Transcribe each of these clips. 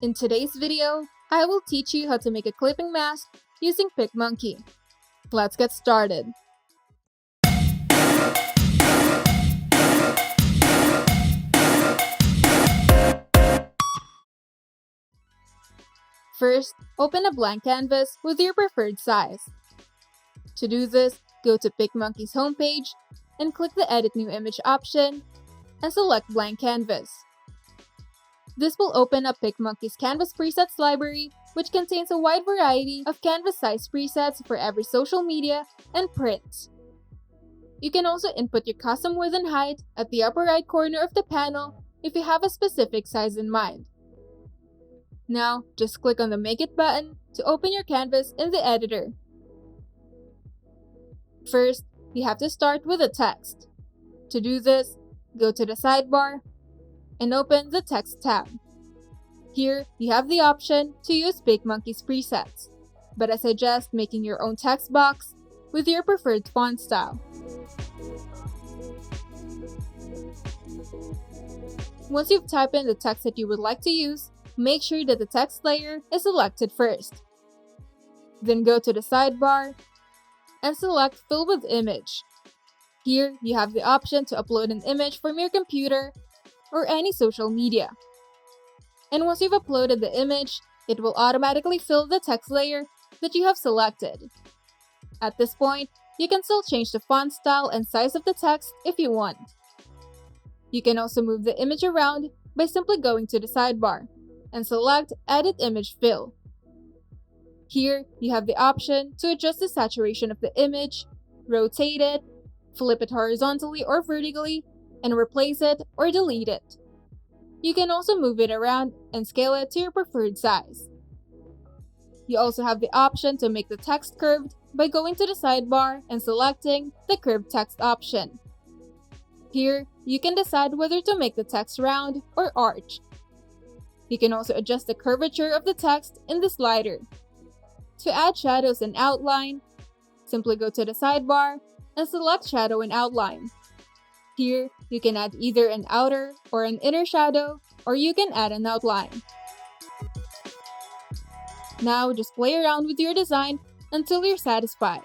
In today's video, I will teach you how to make a clipping mask using PicMonkey. Let's get started. First, open a blank canvas with your preferred size. To do this, go to PicMonkey's homepage and click the Edit New Image option and select Blank Canvas. This will open up PicMonkey's Canvas Presets library, which contains a wide variety of canvas size presets for every social media and print. You can also input your custom width and height at the upper right corner of the panel if you have a specific size in mind. Now, just click on the Make It button to open your canvas in the editor. First, you have to start with the text. To do this, go to the sidebar and open the Text tab. Here, you have the option to use PicMonkey's presets, but I suggest making your own text box with your preferred font style. Once you've typed in the text that you would like to use, make sure that the text layer is selected first. Then go to the sidebar and select Fill with Image. Here, you have the option to upload an image from your computer or any social media. And once you've uploaded the image, it will automatically fill the text layer that you have selected. At this point, you can still change the font style and size of the text if you want. You can also move the image around by simply going to the sidebar and select Edit Image Fill. Here, you have the option to adjust the saturation of the image, rotate it, flip it horizontally or vertically, and replace it or delete it. You can also move it around and scale it to your preferred size. You also have the option to make the text curved by going to the sidebar and selecting the Curved Text option. Here, you can decide whether to make the text round or arched. You can also adjust the curvature of the text in the slider. To add shadows and outline, simply go to the sidebar and select Shadow and Outline. Here, you can add either an outer or an inner shadow, or you can add an outline. Now, just play around with your design until you're satisfied.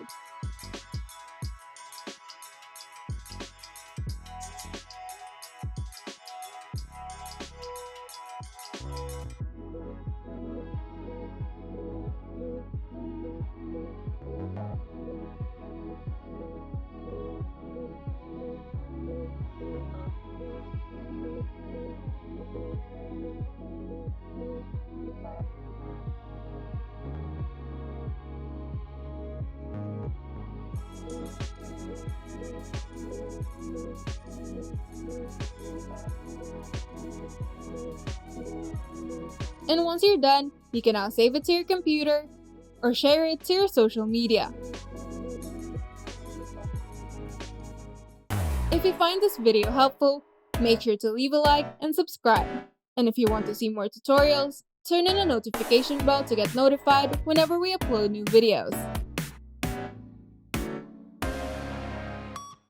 And once you're done, you can now save it to your computer or share it to your social media. If you find this video helpful, make sure to leave a like and subscribe. And if you want to see more tutorials, turn on the notification bell to get notified whenever we upload new videos.